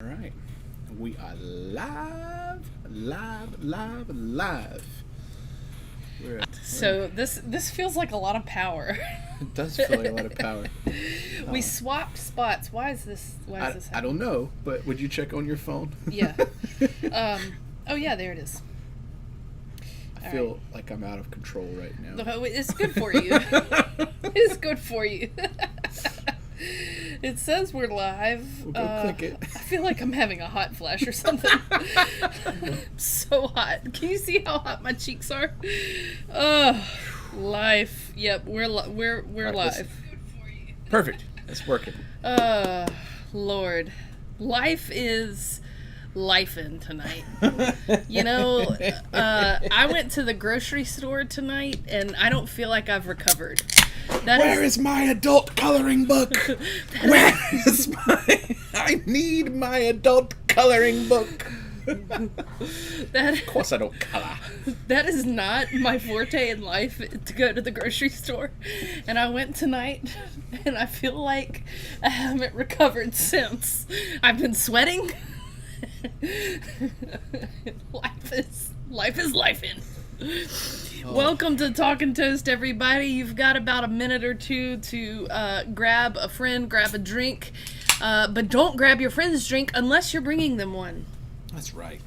All right. We are live. So this feels like a lot of power. It does feel like a lot of power. We swapped spots. Why is this I happening? don't know, but would you check on your phone? Yeah. Oh yeah, there it is. I feel like I'm out of control right now. No, it's good for you. It's good for you. It says we're live. We'll go click it. I feel like I'm having a hot flash or something. So hot. Can you see how hot my cheeks are? Oh, life. Yep, we're live. Perfect. It's working. Lord, life is lifing tonight. You know, I went to the grocery store tonight, and I don't feel like I've recovered. Where is my adult coloring book? Where is my... I need my adult coloring book. Of course I don't color. That is not my forte in life, to go to the grocery store. And I went tonight, and I feel like I haven't recovered since. I've been sweating. Life is lifing. Oh. Welcome to Talking Toast, everybody. You've got about a minute or two to grab a friend, grab a drink, but don't grab your friend's drink unless you're bringing them one. That's right.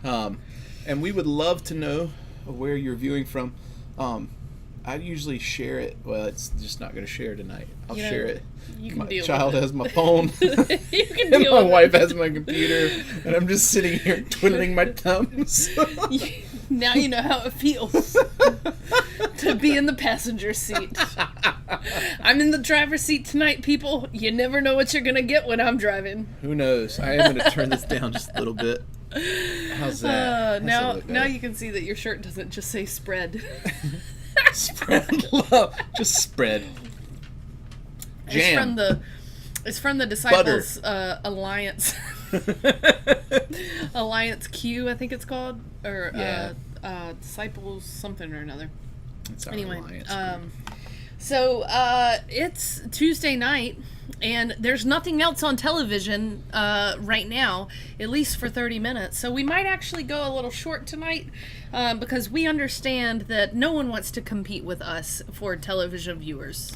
And we would love to know where you're viewing from. I usually share it. Well, it's just not going to share tonight. I'll share it. You can my deal child with it. has my phone. You can and deal my with wife it. has my computer, and I'm just sitting here twiddling my thumbs. Now you know how it feels to be in the passenger seat. I'm in the driver's seat tonight, people. You never know what you're going to get when I'm driving. Who knows? I am going to turn this down just a little bit. How's that? Now you can see that your shirt doesn't just say spread. Spread love. Just spread. Jam. It's from the Disciples Alliance. Alliance Q, I think it's called, or Disciples something or another. It's our anyway, Alliance so it's Tuesday night, and there's nothing else on television right now, at least for 30 minutes. So we might actually go a little short tonight because we understand that no one wants to compete with us for television viewers.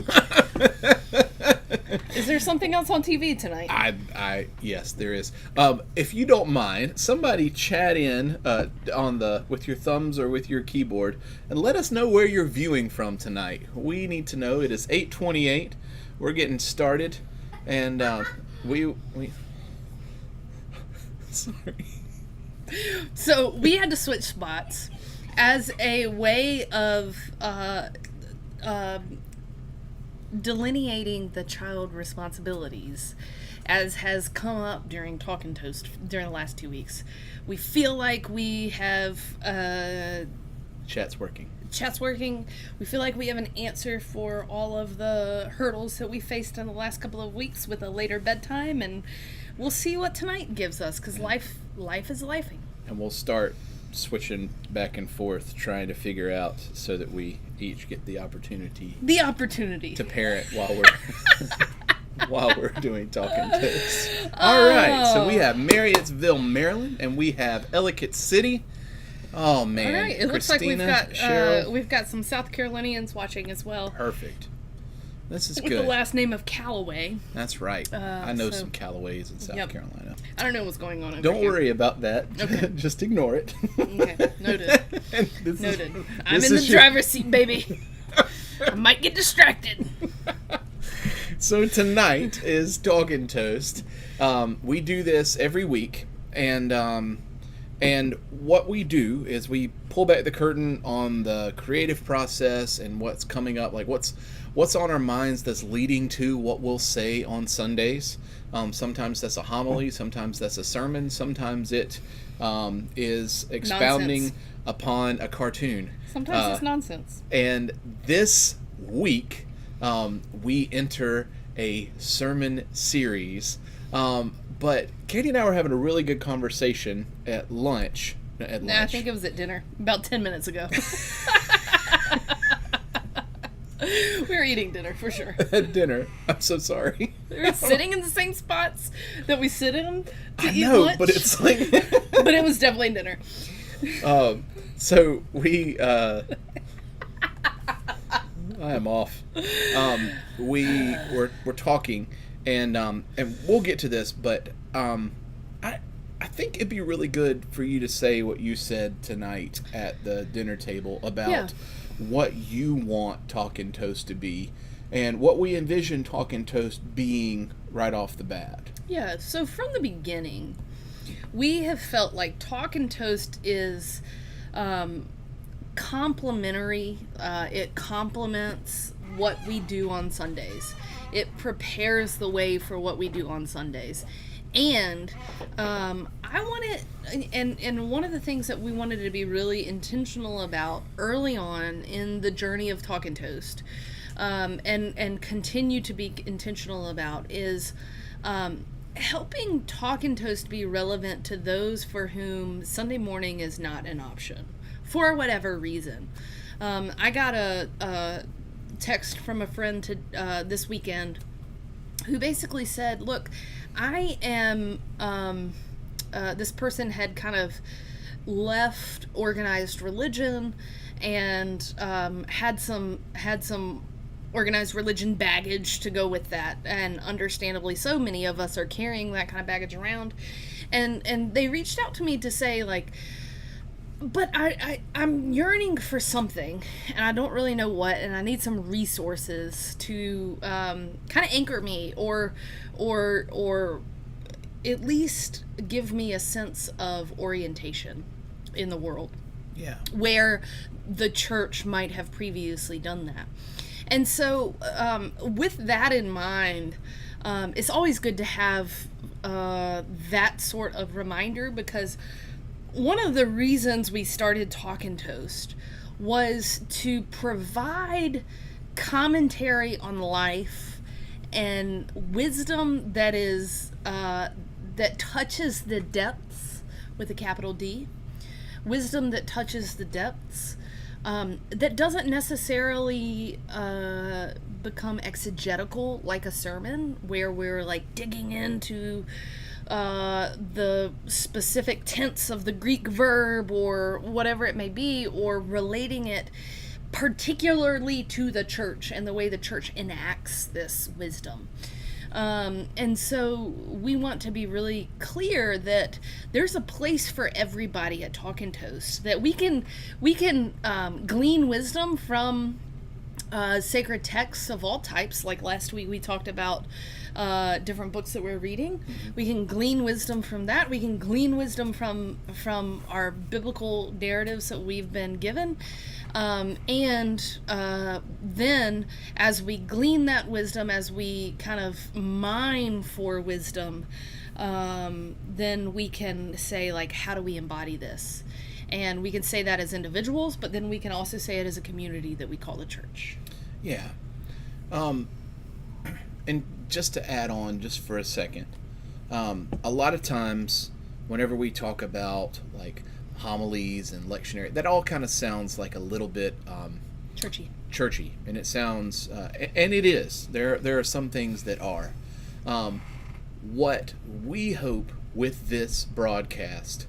Is there something else on TV tonight? Yes, there is. If you don't mind, somebody chat in with your thumbs or with your keyboard and let us know where you're viewing from tonight. We need to know. It is 8:28. We're getting started, and we sorry. So we had to switch spots as a way of delineating the child responsibilities, as has come up during Talking Toast during the last 2 weeks. We feel like we have Chat's working. We feel like we have an answer for all of the hurdles that we faced in the last couple of weeks with a later bedtime, and we'll see what tonight gives us, because life is lifing. And we'll start switching back and forth, trying to figure out so that we each get the opportunity to parent while we're doing Talking Toast. All right, so we have Marriottsville, Maryland, and we have Ellicott City. Oh man! All right, it looks like we've got some South Carolinians watching as well. Perfect. This is with good. The last name of Callaway. That's right. I know some Callaways in South Carolina. I don't know what's going on over Don't here. worry about that. Okay. Just ignore it. Okay, noted. Noted. I'm in the driver's seat, baby. I might get distracted. So tonight is Talking Toast. We do this every week, and what we do is we pull back the curtain on the creative process and what's coming up, like what's on our minds that's leading to what we'll say on Sundays. Sometimes that's a homily, sometimes that's a sermon, sometimes it is expounding nonsense upon a cartoon. Sometimes it's nonsense. And this week, we enter a sermon series. But Katie and I were having a really good conversation at lunch. I think it was at dinner about 10 minutes ago. We were eating dinner for sure. At dinner. I'm so sorry. We were sitting in the same spots that we sit in to eat know, lunch. but it's like... But it was definitely dinner. So we... I am off. We're talking, and we'll get to this, but I think it'd be really good for you to say what you said tonight at the dinner table about what you want Talkin' Toast to be, and what we envision Talkin' Toast being right off the bat. Yeah, so from the beginning, we have felt like Talkin' Toast is complementary. It complements what we do on Sundays. It prepares the way for what we do on Sundays. And I want it, and one of the things that we wanted to be really intentional about early on in the journey of Talkin' Toast, and continue to be intentional about, is helping Talkin' Toast be relevant to those for whom Sunday morning is not an option, for whatever reason. I got a text from a friend this weekend who basically said, look, I am, this person had kind of left organized religion and had some organized religion baggage to go with that, and understandably so, many of us are carrying that kind of baggage around, and they reached out to me to say, like, but I'm yearning for something, and I don't really know what, and I need some resources to kind of anchor me, or at least give me a sense of orientation in the world. Yeah. Where the church might have previously done that. And so, with that in mind, it's always good to have that sort of reminder, because one of the reasons we started Talkin' Toast was to provide commentary on life and wisdom that is that touches the depths, with a capital D, wisdom that touches the depths, that doesn't necessarily become exegetical like a sermon, where we're like digging into the specific tense of the Greek verb or whatever it may be, or relating it particularly to the church and the way the church enacts this wisdom. And so we want to be really clear that there's a place for everybody at Talkin' Toast, that we can glean wisdom from sacred texts of all types. Like last week we talked about different books that we're reading. Mm-hmm. We can glean wisdom from that. We can glean wisdom from our biblical narratives that we've been given. And then as we glean that wisdom, as we kind of mine for wisdom, then we can say, like, how do we embody this? And we can say that as individuals, but then we can also say it as a community that we call the church. Yeah. And just to add on just for a second, a lot of times whenever we talk about like homilies and lectionary, that all kind of sounds like a little bit churchy, and it sounds and it is. There are some things that are. What we hope with this broadcast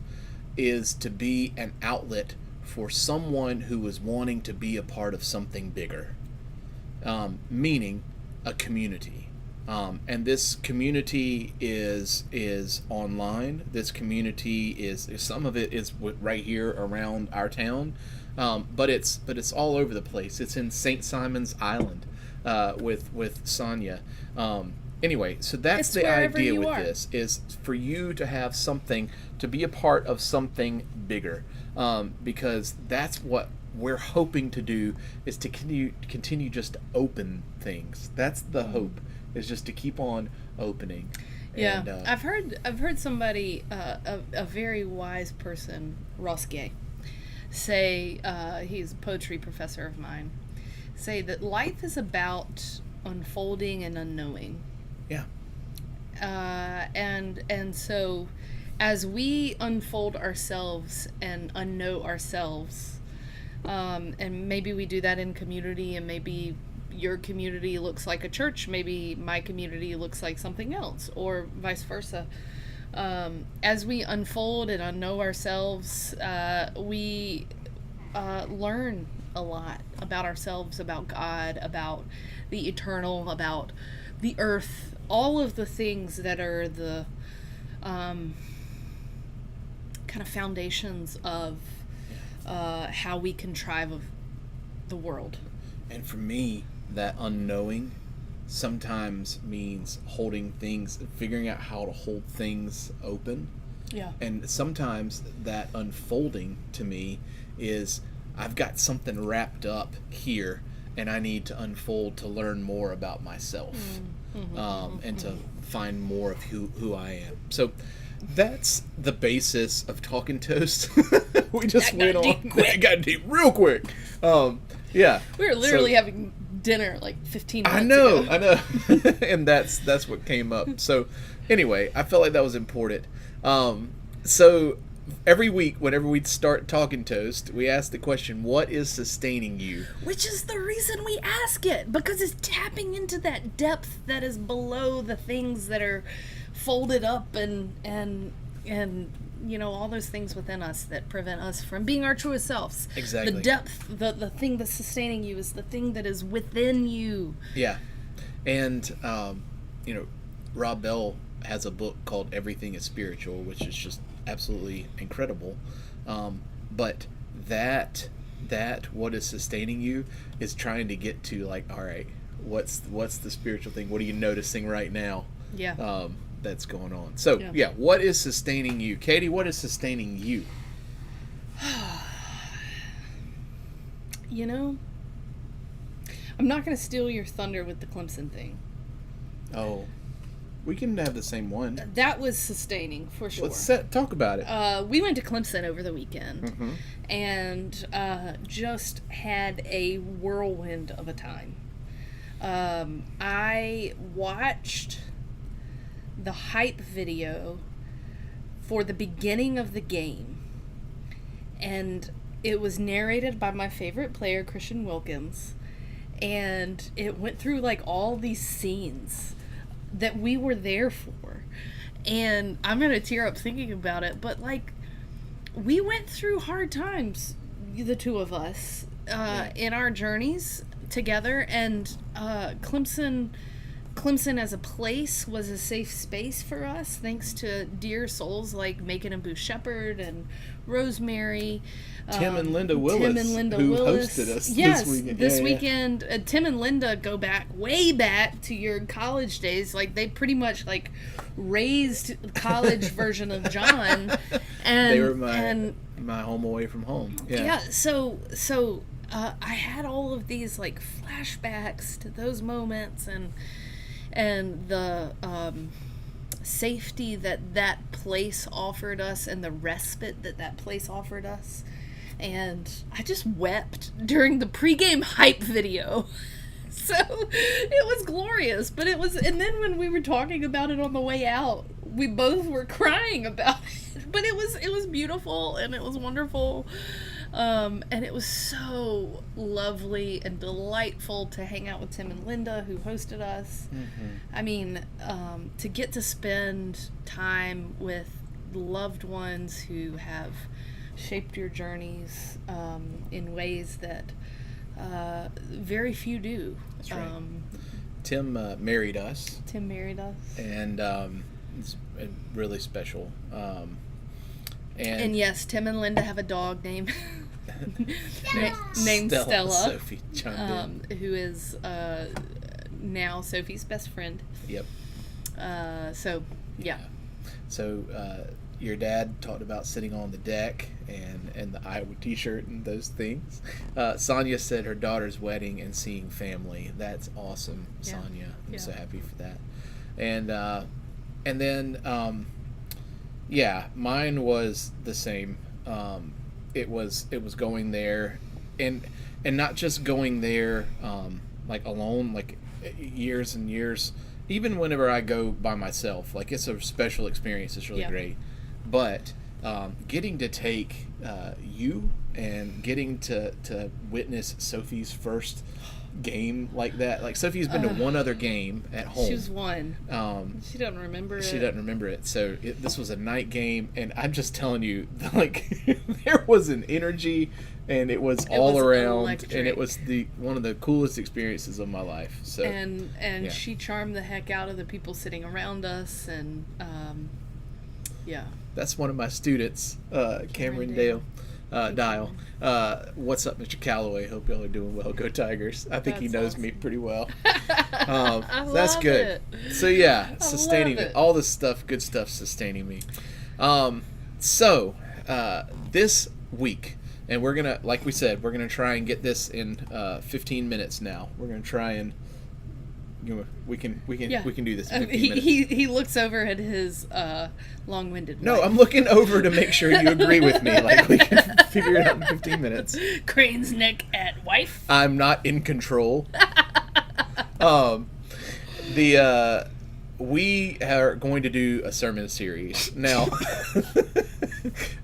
is to be an outlet for someone who is wanting to be a part of something bigger, meaning a community. And this community is online. This community is some of it is right here around our town, but it's all over the place. It's in St. Simon's Island with Sonia. Anyway, so that's the idea with this, is for you to have something, to be a part of something bigger, because that's what we're hoping to do, is to continue just to open things. That's the hope, is just to keep on opening. Yeah, and, I've heard somebody, a very wise person, Ross Gay, say, he's a poetry professor of mine, say that life is about unfolding and unknowing. Yeah. And so as we unfold ourselves and unknow ourselves, and maybe we do that in community, and maybe your community looks like a church, maybe my community looks like something else, or vice versa. As we unfold and unknow ourselves, we learn a lot about ourselves, about God, about the eternal, about the earth, all of the things that are the kind of foundations of how we contrive of the world. And for me, that unknowing sometimes means holding things, figuring out how to hold things open. Yeah. And sometimes that unfolding to me is I've got something wrapped up here and I need to unfold to learn more about myself, and to find more of who I am. So that's the basis of Talking Toast. We just went on. That got deep real quick. Yeah. We were literally So- having dinner like 15 minutes ago. I know. And that's what came up. So anyway, I felt like that was important. So every week, whenever we start Talking Toast, we ask the question, what is sustaining you? Which is the reason we ask it, because it's tapping into that depth that is below the things that are folded up and you know, all those things within us that prevent us from being our truest selves. Exactly. The depth, the thing that's sustaining you is the thing that is within you. Yeah. And, you know, Rob Bell has a book called Everything is Spiritual, which is just absolutely incredible. But that what is sustaining you is trying to get to, like, all right, what's the spiritual thing? What are you noticing right now? Yeah. That's going on. So yeah, what is sustaining you? Katie, what is sustaining you? You know, I'm not going to steal your thunder with the Clemson thing. Oh, we can have the same one. That was sustaining, for sure. Let's talk about it. We went to Clemson over the weekend and just had a whirlwind of a time. I watched the hype video for the beginning of the game, and it was narrated by my favorite player, Christian Wilkins, and it went through like all these scenes that we were there for, and I'm gonna tear up thinking about it, but like, we went through hard times, the two of us, in our journeys together, and Clemson as a place was a safe space for us, thanks to dear souls like Macon and Boo Shepherd and Rosemary. Tim and Linda Willis, who hosted us this weekend. This weekend, Tim and Linda go back, way back to your college days. Like, they pretty much, like, raised college version of John. And they were my home away from home. Yeah, so I had all of these, like, flashbacks to those moments, and the safety that place offered us, and the respite that place offered us. And I just wept during the pregame hype video. So it was glorious, but and then when we were talking about it on the way out, we both were crying about it. But it was beautiful, and it was wonderful. And it was so lovely and delightful to hang out with Tim and Linda, who hosted us. I mean, to get to spend time with loved ones who have shaped your journeys in ways that very few do. That's right. Tim married us. Tim married us. And it's really special. And yes, Tim and Linda have a dog named Stella. Sophie chimed in. Who is now Sophie's best friend. Yep. So, yeah. So, your dad talked about sitting on the deck and the Iowa t-shirt and those things. Sonia said her daughter's wedding and seeing family. That's awesome, Sonia. I'm so happy for that. And then, mine was the same. It was going there, and not just going there like alone, like years and years. Even whenever I go by myself, like, it's a special experience. It's really great. But getting to take you and getting to witness Sophie's first game like that. Like Sophie's been to one other game at home. She was one. She doesn't remember it. She doesn't remember it. So this was a night game, and I'm just telling you, like there was an energy, and it was all around, electric. and it was one of the coolest experiences of my life. So and she charmed the heck out of the people sitting around us, and that's one of my students, Cameron Dale. Dial. What's up, Mr. Calloway? Hope y'all are doing well. Go Tigers. I think he knows me pretty well. That's good. It. So yeah, sustaining me. All this stuff, good stuff, sustaining me. So this week, and we're gonna, like we said, we're gonna try and get this in 15 minutes. Now we're gonna try and. We can do this in 15 minutes. He looks over at his long-winded wife. No, I'm looking over to make sure you agree with me. Like we can figure it out in 15 minutes. Crane's neck at wife. I'm not in control. We are going to do a sermon series. Now,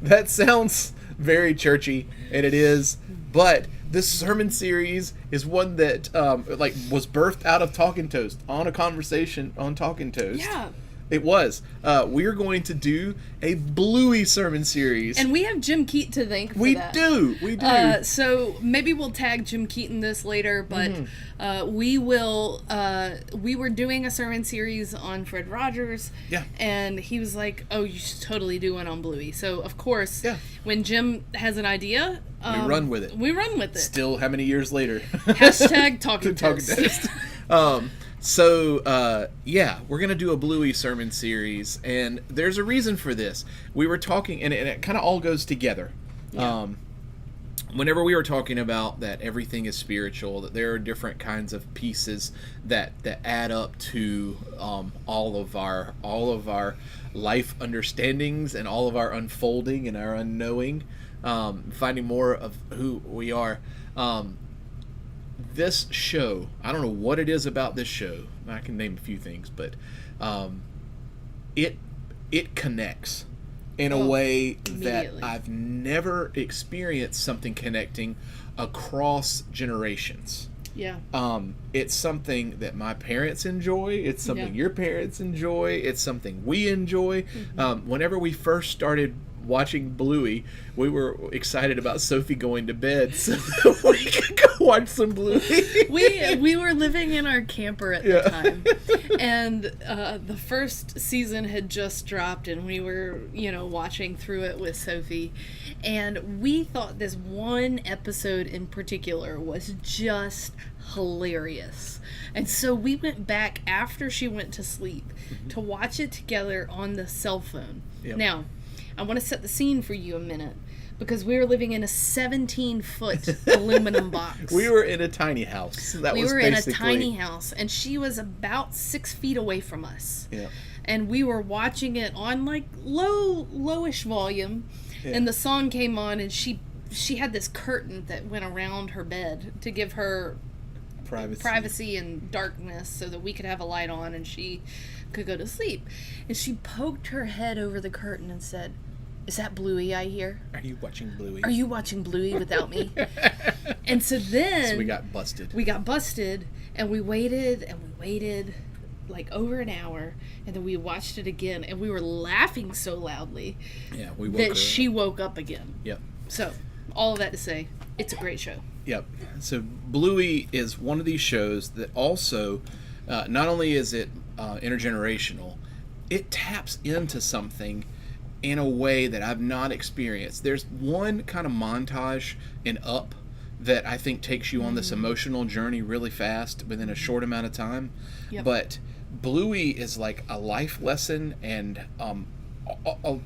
that sounds very churchy, and it is, but this sermon series is one that was birthed out of Talking Toast, on a conversation on Talking Toast. Yeah. It was. We're going to do a Bluey sermon series. And we have Jim Keat to thank for that. We do. So maybe we'll tag Jim Keat in this later, but we will. We were doing a sermon series on Fred Rogers. Yeah. And he was like, oh, you should totally do one on Bluey. So, of course, when Jim has an idea... we run with it. We run with it. Still, how many years later? Hashtag Talking Toast. So, we're going to do a Bluey sermon series, and there's a reason for this. We were talking, and it kind of all goes together. Yeah. Whenever we were talking about that everything is spiritual, that there are different kinds of pieces that add up to all of our life understandings and all of our unfolding and our unknowing, finding more of who we are. This show, I don't know what it is about this show. I can name a few things, but it connects in a way that I've never experienced something connecting across generations. Yeah. It's something that my parents enjoy. It's something your parents enjoy. It's something we enjoy. Whenever we first started watching Bluey, we were excited about Sophie going to bed so that we could go watch some Bluey. We were living in our camper at the time, and the first season had just dropped, and we were watching through it with Sophie, and we thought this one episode in particular was just hilarious, and so we went back after she went to sleep to watch it together on the cell phone. Now, I want to set the scene for you a minute, because we were living in a 17-foot aluminum box. We were in a tiny house. We were in a tiny house, and she was about 6 feet away from us. Yeah. And we were watching it on like lowish volume, and the song came on, and she had this curtain that went around her bed to give her privacy and darkness, so that we could have a light on and she could go to sleep. And she poked her head over the curtain and said, "Is that Bluey I hear? Are you watching Bluey? Are you watching Bluey without me?" And so then we got busted. And we waited like over an hour, and then we watched it again, and we were laughing so loudly that she woke up again. Yep. So all of that to say, it's a great show. Yep. So Bluey is one of these shows that also, not only is it intergenerational, it taps into something in a way that I've not experienced. There's one kind of montage in Up that I think takes you on this emotional journey really fast within a short amount of time. Yep. But Bluey is like a life lesson, and a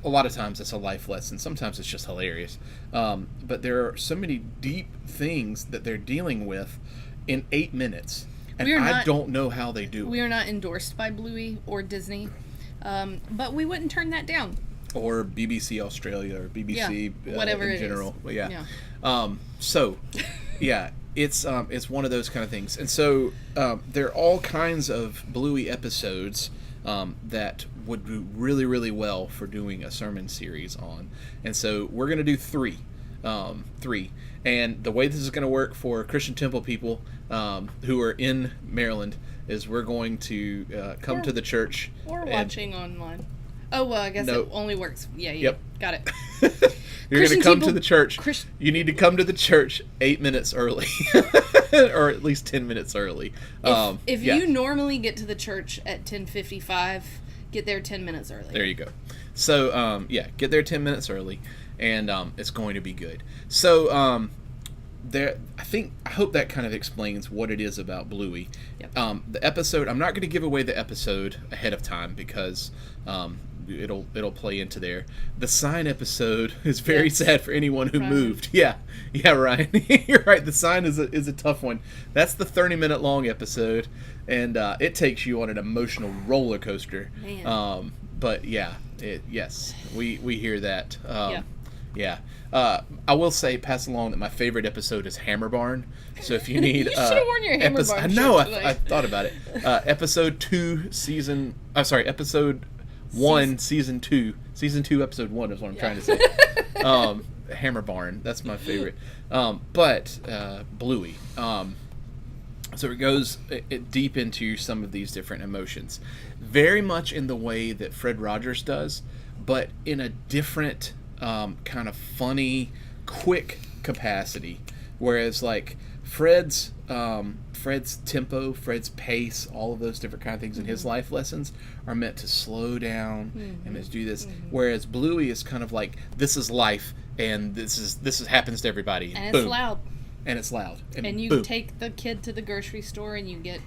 lot of times it's a life lesson. Sometimes it's just hilarious. But there are so many deep things that they're dealing with in 8 minutes. And I don't know how they do it. We are not endorsed by Bluey or Disney, but we wouldn't turn that down. Or BBC Australia or BBC whatever in general. It is. But it's one of those kind of things. And so there are all kinds of Bluey episodes that would do really, really well for doing a sermon series on. And so we're going to do three. And the way this is going to work for Christian Temple people who are in Maryland is we're going to come to the church. Or watching online. Oh, well, I guess it only works. Yeah, Yep. Got it. You're going to come to the church. Christ- You need to come to the church 8 minutes early. Or at least 10 minutes early. If you normally get to the church at 10:55, get there 10 minutes early. There you go. So, get there 10 minutes early, and it's going to be good. So, I hope that kind of explains what it is about Bluey. Yep. The episode, I'm not going to give away the episode ahead of time because it'll play into there. The sign episode is very sad for anyone who moved. Yeah, Ryan, you're right. The sign is a tough one. That's the 30-minute long episode, and it takes you on an emotional roller coaster. Man. But yeah, yes, we hear that. Yeah. I will say, pass along that my favorite episode is Hammer Barn. So if you need, you should have worn your Hammer Barn. I know. Shirt I thought about it. Episode 1, season 2. Season 2, episode 1 is what I'm trying to say. Hammer Barn. That's my favorite. But Bluey. So it goes deep into some of these different emotions, very much in the way that Fred Rogers does, but in a different kind of funny, quick capacity. Whereas like Fred's tempo, Fred's pace, all of those different kind of things in his life lessons are meant to slow down and meant to do this. Whereas Bluey is kind of like, this is life, and this is happens to everybody. And boom. it's loud. And it's loud. And you boom. take the kid to the grocery store and you get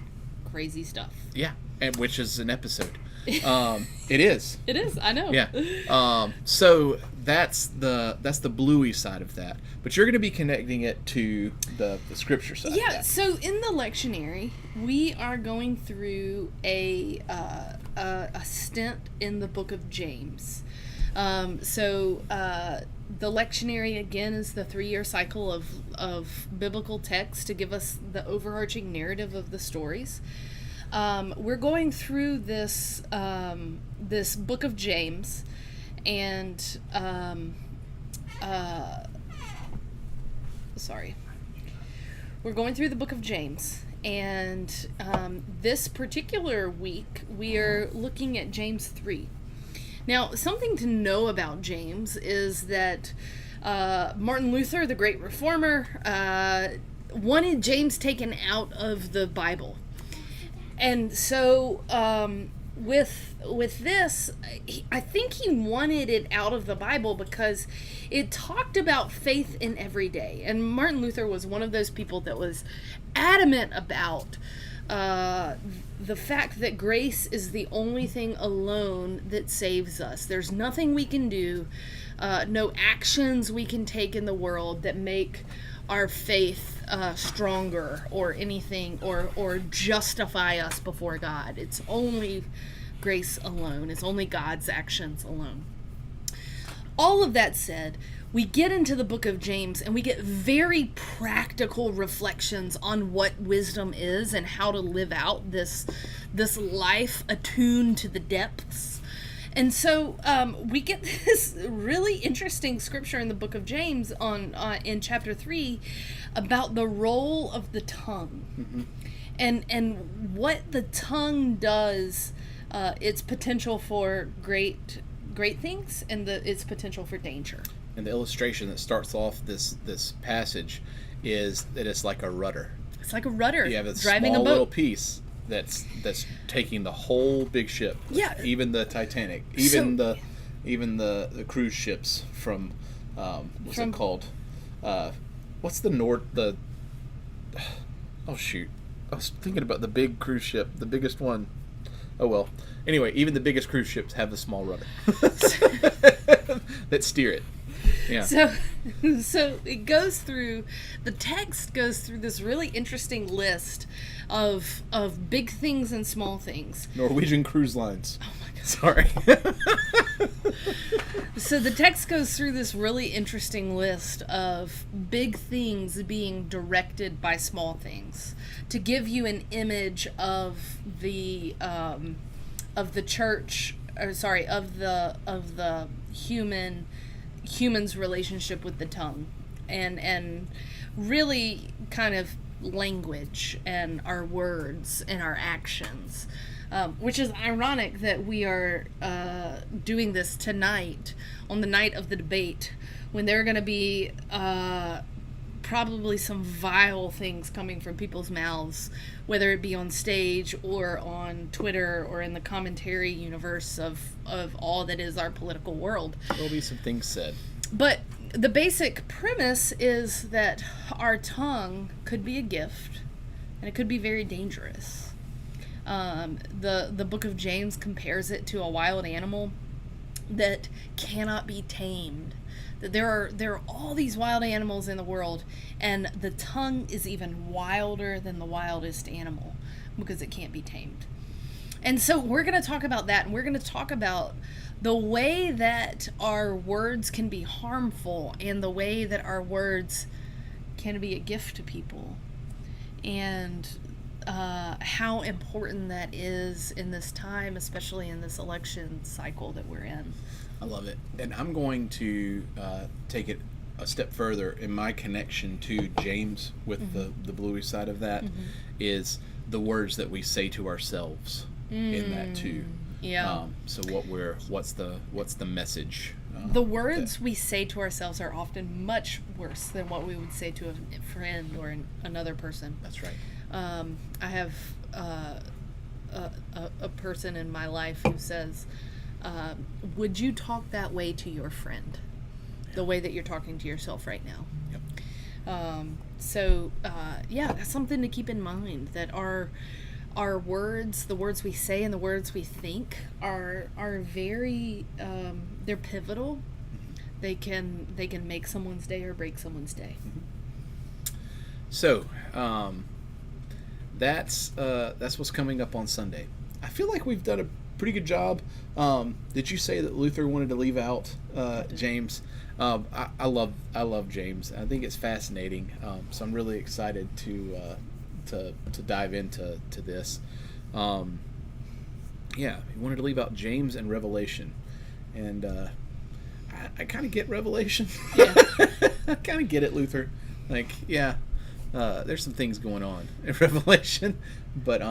crazy stuff. Yeah, and which is an episode. It is. It is. I know. Yeah. So that's the Bluey side of that. But you're going to be connecting it to the scripture side. Yeah. Of that. So in the lectionary, we are going through a stint in the book of James. The lectionary, again, is the 3-year cycle of biblical text to give us the overarching narrative of the stories. We're going through this book of James, and we're going through the book of James, and this particular week we are looking at James 3. Now, something to know about James is that Martin Luther, the great reformer, wanted James taken out of the Bible. And so with this, I think he wanted it out of the Bible because it talked about faith in every day. And Martin Luther was one of those people that was adamant about the fact that grace is the only thing alone that saves us. There's nothing we can do, no actions we can take in the world that make our faith stronger or anything, or justify us before God. It's only grace alone. It's only God's actions alone. All of that said, we get into the book of James and we get very practical reflections on what wisdom is and how to live out this life attuned to the depths. And so we get this really interesting scripture in the book of James in chapter 3 about the role of the tongue, and what the tongue does, its potential for great things, and its potential for danger. And the illustration that starts off this passage is that it's like a rudder. It's like a rudder. You have a driving small a boat. little piece that's taking the whole big ship. Yeah. Even the Titanic. Even the cruise ships from what's it called? What's the oh shoot. I was thinking about the big cruise ship, the biggest one. Oh well. Anyway, even the biggest cruise ships have a small rudder that steer it. Yeah. So it goes through, the text goes through this really interesting list of big things and small things. Norwegian Cruise Lines. Oh my God. Sorry. So the text goes through this really interesting list of big things being directed by small things to give you an image of the church, or sorry, of the human's relationship with the tongue. and really kind of language and our words and our actions. Which is ironic that we are doing this tonight on the night of the debate, when there are going to be probably some vile things coming from people's mouths, whether it be on stage or on Twitter or in the commentary universe of all that is our political world. There'll be some things said. But the basic premise is that our tongue could be a gift, and it could be very dangerous. The book of James compares it to a wild animal that cannot be tamed. That there are all these wild animals in the world, and the tongue is even wilder than the wildest animal because it can't be tamed. And so we're going to talk about that, and we're going to talk about the way that our words can be harmful and the way that our words can be a gift to people, and how important that is in this time, especially in this election cycle that we're in. I love it. And I'm going to take it a step further in my connection to James with the bluey side of that, is the words that we say to ourselves in that too. Yeah. So what's the message? The words we say to ourselves are often much worse than what we would say to a friend or another person. That's right. I have a person in my life who says, would you talk that way to your friend? The way that you're talking to yourself right now. Yep. So that's something to keep in mind, that our words, the words we say and the words we think are very, they're pivotal. They can make someone's day or break someone's day. So, that's what's coming up on Sunday. I feel like we've done a pretty good job. Did you say that Luther wanted to leave out James? I love James. I think it's fascinating. So I'm really excited to dive into this. He wanted to leave out James and Revelation, and I kind of get Revelation. Yeah. I kind of get it, Luther. Like, there's some things going on in Revelation, but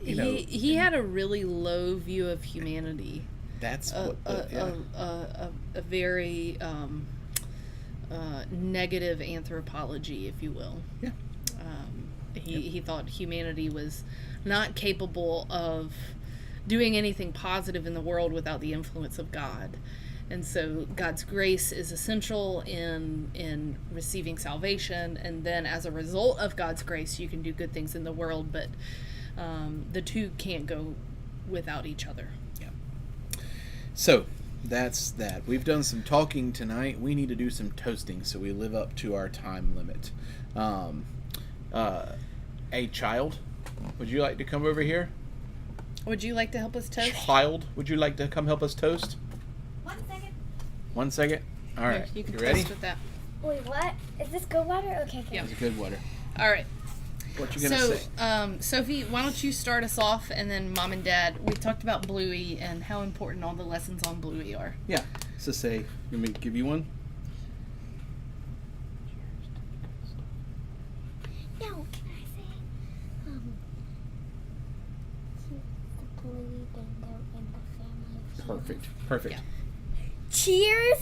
you know, he had a really low view of humanity. That's a very negative anthropology, if you will. Yeah. He thought humanity was not capable of doing anything positive in the world without the influence of God. And so God's grace is essential in receiving salvation, and then as a result of God's grace, you can do good things in the world, but the two can't go without each other. Yeah. So that's that. We've done some talking tonight. We need to do some toasting so we live up to our time limit. A child, would you like to come over here? Would you like to help us toast? Child, would you like to come help us toast? 1 second. 1 second? All right. You can you toast ready? with that. Wait, what? Is this good water? Okay. Yeah. That's a good water. All right. What you gonna So, say? Sophie, why don't you start us off, and then Mom and Dad, we talked about Bluey and how important all the lessons on Bluey are. Yeah. So say, let me give you one. No, can I say? Keep the Bluey Bingo in the family. Perfect. Yeah. Cheers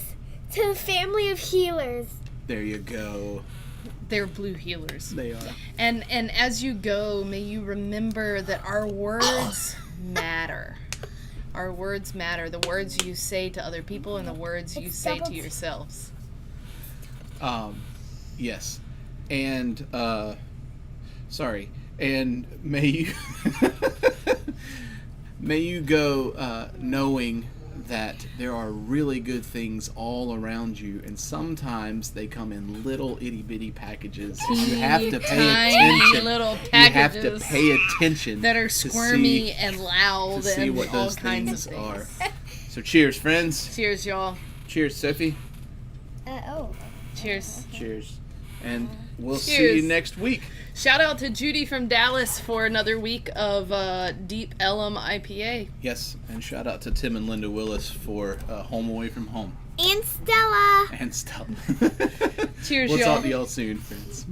to the family of healers. There you go. They're blue healers. They are. And as you go, may you remember that our words matter. Our words matter. The words you say to other people and the words you say to yourselves. Yes. And, sorry. And may you, may you go knowing that there are really good things all around you, and sometimes they come in little itty bitty packages. And you have to pay Tiny attention. little You have to packages pay attention that are to squirmy see- and loud to see and what all those kinds things of are. things. So cheers, friends. Cheers, y'all. Cheers, Sophie. Oh. Cheers. Cheers. And we'll see Cheers. you next week. Shout out to Judy from Dallas for another week of Deep Ellum IPA. Yes, and shout out to Tim and Linda Willis for Home Away from Home. And Stella. And Stella. Cheers, We'll y'all. talk to y'all soon, friends.